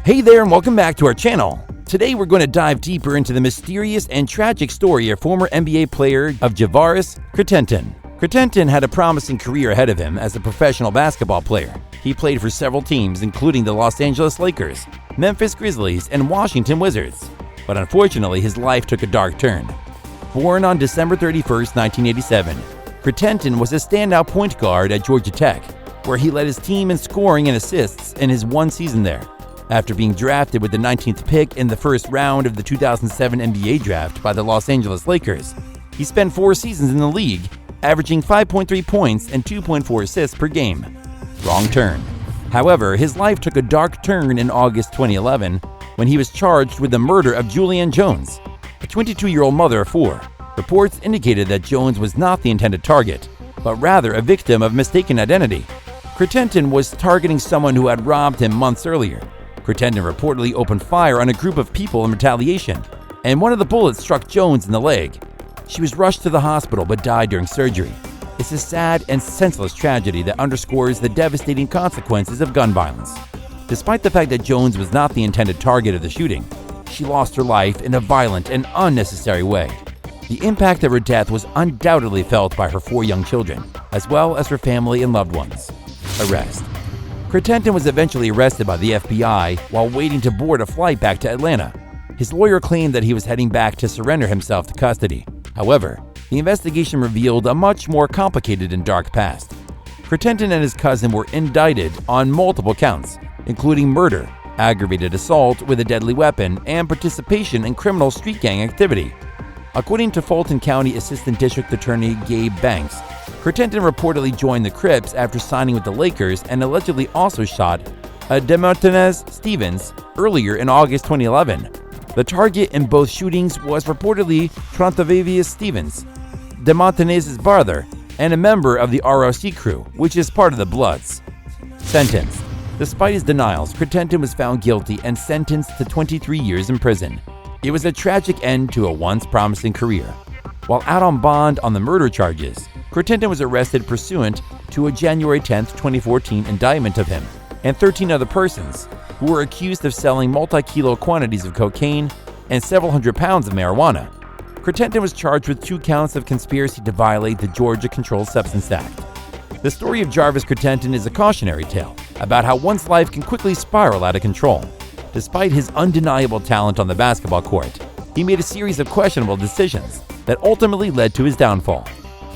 Hey there and welcome back to our channel. Today we're going to dive deeper into the mysterious and tragic story of former NBA player of Javaris Crittenton. Crittenton had a promising career ahead of him as a professional basketball player. He played for several teams including the Los Angeles Lakers, Memphis Grizzlies, and Washington Wizards. But unfortunately his life took a dark turn. Born on December 31st, 1987, Crittenton was a standout point guard at Georgia Tech, where he led his team in scoring and assists in his one season there. After being drafted with the 19th pick in the first round of the 2007 NBA draft by the Los Angeles Lakers, he spent 4 seasons in the league, averaging 5.3 points and 2.4 assists per game. Wrong turn. However, his life took a dark turn in August 2011 when he was charged with the murder of Julian Jones, a 22-year-old mother of 4. Reports indicated that Jones was not the intended target, but rather a victim of mistaken identity. Crittenton was targeting someone who had robbed him months earlier. Crittenton reportedly opened fire on a group of people in retaliation, and one of the bullets struck Jones in the leg. She was rushed to the hospital but died during surgery. It's a sad and senseless tragedy that underscores the devastating consequences of gun violence. Despite the fact that Jones was not the intended target of the shooting, she lost her life in a violent and unnecessary way. The impact of her death was undoubtedly felt by her 4 young children, as well as her family and loved ones. Arrest. Crittenton was eventually arrested by the FBI while waiting to board a flight back to Atlanta. His lawyer claimed that he was heading back to surrender himself to custody. However, the investigation revealed a much more complicated and dark past. Crittenton and his cousin were indicted on multiple counts, including murder, aggravated assault with a deadly weapon, and participation in criminal street gang activity. According to Fulton County Assistant District Attorney Gabe Banks, Crittenton reportedly joined the Crips after signing with the Lakers and allegedly also shot DeMartinez Stevens earlier in August 2011. The target in both shootings was reportedly Trontavious Stevens, DeMartinez's brother, and a member of the ROC crew, which is part of the Bloods. Sentence. Despite his denials, Crittenton was found guilty and sentenced to 23 years in prison. It was a tragic end to a once promising career. While out on bond on the murder charges, Crittenton was arrested pursuant to a January 10, 2014 indictment of him and 13 other persons who were accused of selling multi-kilo quantities of cocaine and several hundred pounds of marijuana. Crittenton was charged with 2 counts of conspiracy to violate the Georgia Controlled Substance Act. The story of Javaris Crittenton is a cautionary tale about how one's life can quickly spiral out of control. Despite his undeniable talent on the basketball court, he made a series of questionable decisions that ultimately led to his downfall.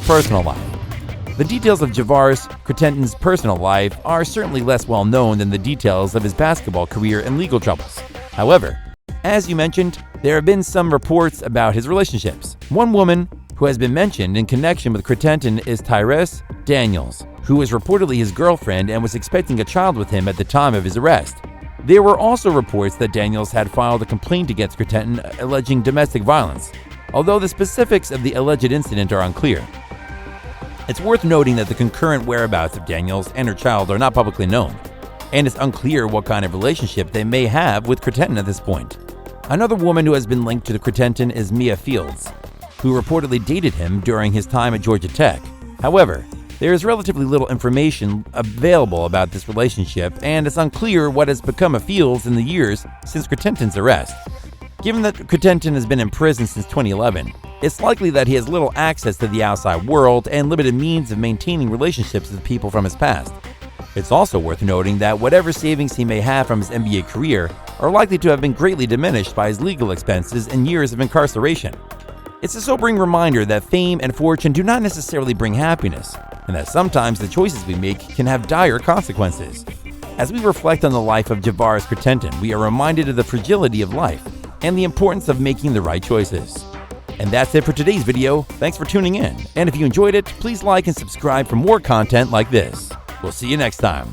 Personal life. The details of Javaris Crittenton's personal life are certainly less well known than the details of his basketball career and legal troubles. However, as you mentioned, there have been some reports about his relationships. One woman who has been mentioned in connection with Crittenton is Tyrese Daniels, who was reportedly his girlfriend and was expecting a child with him at the time of his arrest. There were also reports that Daniels had filed a complaint against Crittenton alleging domestic violence, although the specifics of the alleged incident are unclear. It's worth noting that the concurrent whereabouts of Daniels and her child are not publicly known, and it's unclear what kind of relationship they may have with Crittenton at this point. Another woman who has been linked to the Crittenton is Mia Fields, who reportedly dated him during his time at Georgia Tech. However, there is relatively little information available about this relationship, and it's unclear what has become of Fields in the years since Crittenton's arrest. Given that Crittenton has been in prison since 2011, it's likely that he has little access to the outside world and limited means of maintaining relationships with people from his past. It's also worth noting that whatever savings he may have from his NBA career are likely to have been greatly diminished by his legal expenses and years of incarceration. It's a sobering reminder that fame and fortune do not necessarily bring happiness, and that sometimes the choices we make can have dire consequences. As we reflect on the life of Javaris Crittenton, we are reminded of the fragility of life and the importance of making the right choices. And that's it for today's video. Thanks for tuning in, and if you enjoyed it, please like and subscribe for more content like this. We'll see you next time.